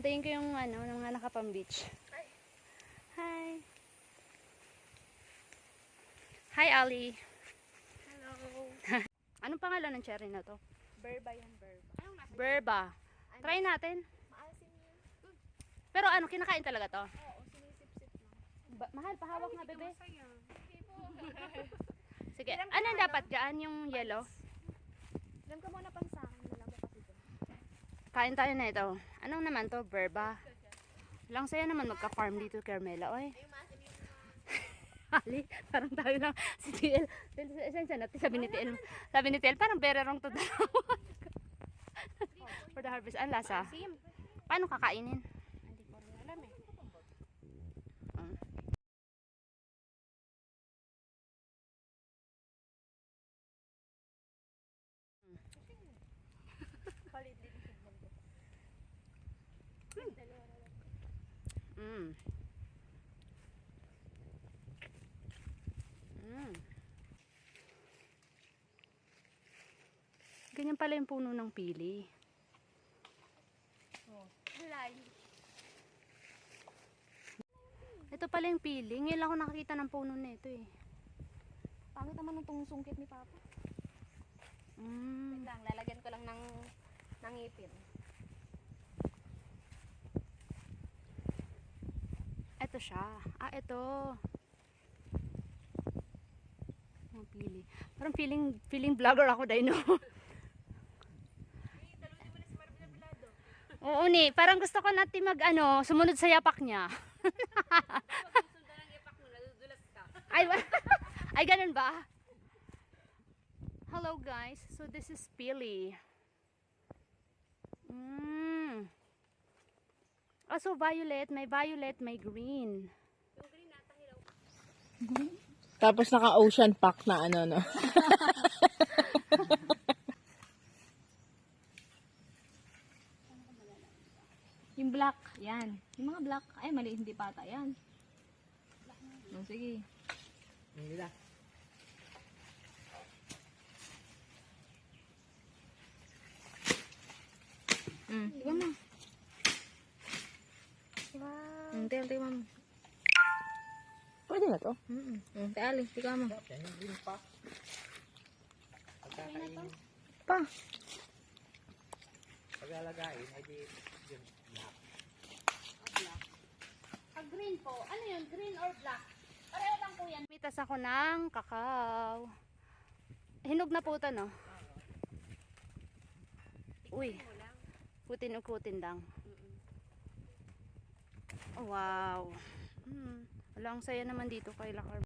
Antayin ko yung ano, nung nakapang beach. Hi. Hi, Ali. Hello. Anong pangalan ng cherry na to? Berba yan, berba. Berba. Try natin. Maasim yun. Pero ano, kinakain talaga to? Oo, sinisip-sip lang. Mahal, pahawak na bebe. Masaya. Okay po. Sige, anong dapat dyan? Yung yellow? Alam ka muna pang sa akin. Wala mo kasi doon. Kain tayo na ito. Anong naman to? Berba. Lang saya naman magka-farm dito, Carmela. Oy. Ali, parang tayo lang si TL. Esensya natin, sabi ni TL. Sabi ni TL, parang bererong to dalawa. For the harvest. Ang lasa? Paano kakainin? Hindi ko rin alam eh. Mm. Mm. Ganyan pala yung puno ng pili. Halay. Ito pala yung pili. Ngayon lang ako nakakita ng puno na ito eh. Pangit naman itong sungkit ni Papa. Mm. Wait lang, lalagyan ko lang ng ngipin. Ito siya. Ah, ito. Ang pili. Parang feeling vlogger ako dahil no. Oo ni, parang gusto ko natin mag ano, sumunod sa yapak niya. Ay, ay ganun ba? Hello guys, so this is pili. Oh, so violet, may green. Tapos naka-ocean pack na ano, no? Yung black, yan. Yung mga black, ay mali, hindi pata yan. Oh, sige. Hindi na. Diba mo? Wow. Tingnan mo. Pwede na to. Teali, tingnan mo. Pa. Paglalagain, ay di yun black. Pag green po, ano yun? Green or black? Pareho lang po yan. Mitas ako ng kakao. Hinog na po ito, no? Uy. Kutin lang. Oh, wow. Wala, ang saya naman dito kay Lakar.